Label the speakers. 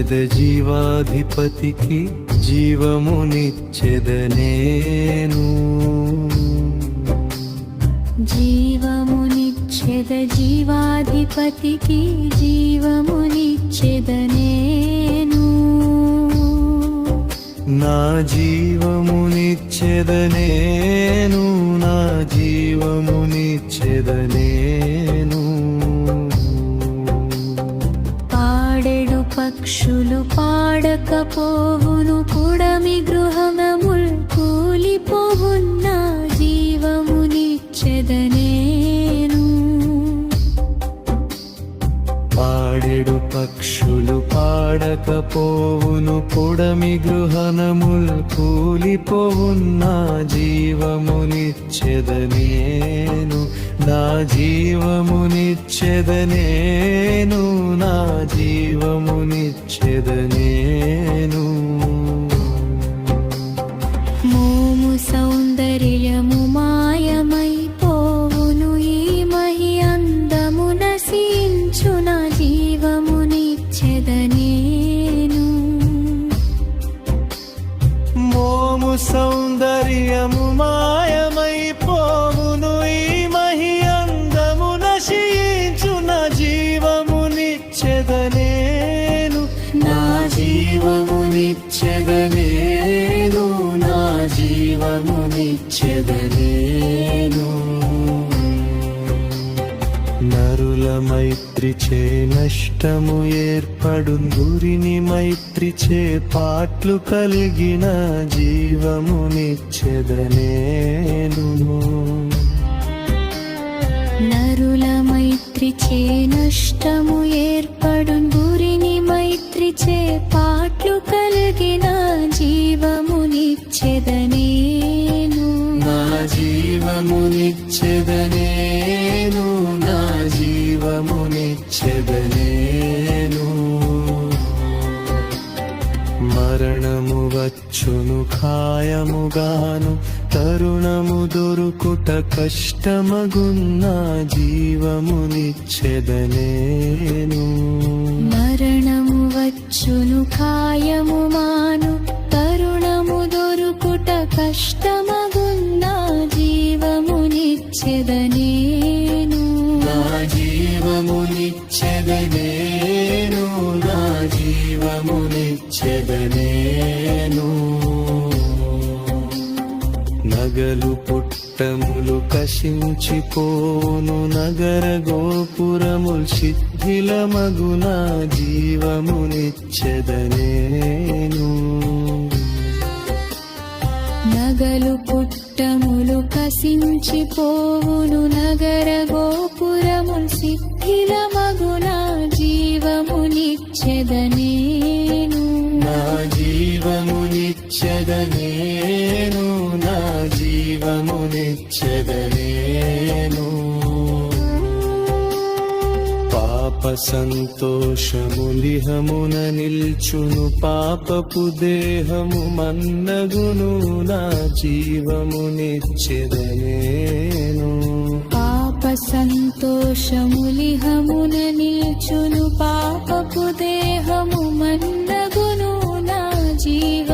Speaker 1: జీవమునిచ్చెద జీవాధిపతికి జీవమునిచ్చెదనేను
Speaker 2: జీవమునిచ్చెద జీవాధిపతికి జీవమునిచ్చెదనేను
Speaker 1: నా జీవమునిచ్చెదనేను నా జీవమునిచ్చెదనేను
Speaker 2: పాడెడు పక్షులు పాడకపోవును పుడమి గృహముల్ కూలిపోవున్న జీవమునిచ్చెదనేను
Speaker 1: పాడెడు పక్షులు పాడకపోవును పుడమి గృహనముల్ కూలిపోవున్న జీవమునిచ్చెదనేను నా జీవమునిచ్చెదనేను నా జీవమునిచ్చెదనేను
Speaker 2: మోము సౌందర్యము మాయమైపోవును ఈ మహి అందము నశించు నా జీవమునిచ్చెదనేను
Speaker 1: మోము సౌందర్యము మాయమైపోవును ఈ మహి అందము నశించు నా జీవమునిచ్చెదనేను నా జీవమునిచ్చెదనేను నా జీవమునిచ్చెదనేను నరుల మైత్రిచే నష్టము ఏర్పడు గురిని మైత్రిచే పాట్లు కలిగిన జీవమునిచ్చెదనేను
Speaker 2: నరుల మైత్రిచే నష్టము ఏర్పడు గురిని మైత్రిచే పాట్లు కలిగిన జీవమునిచ్చెదనేను
Speaker 1: నా జీవమునిచ్చెదనేను నా జీవమునిచ్చెదనేను మరణము వచ్చును ఖాయముగాను తరుణము దొరుకుట కష్టమగున్న జీవమునిచ్చెదనేను
Speaker 2: మరణము వచ్చును ఖాయము మాను తరుణము దొరుకుట కష్టమగున్న జీవమునిచ్చెదనేను
Speaker 1: నా జీవమునిచ్చెదనేను నా జీవమునిచ్చెదనేను నగలు పుట్టములు కశించిపోను నగర గోపురముల్ శిథిలమగున జీవమునిచ్చెదనేను
Speaker 2: నగలు పుట్టములు కసించిపోవును నగర గోపురముల్ శిథిలమగున జీవమునిచ్చెదనేను
Speaker 1: నా జీవమునిచ్చెదనేను నా జీవమునిచ్చెదనేను పాప సంతోషములిహమున నిల్చును పాపపు దేహము మన్నగును నా జీవమునిచ్చెదనేను
Speaker 2: పాప సంతోషములిహమున నిల్చును పాపపు దేహము మన్నగును నా జీవ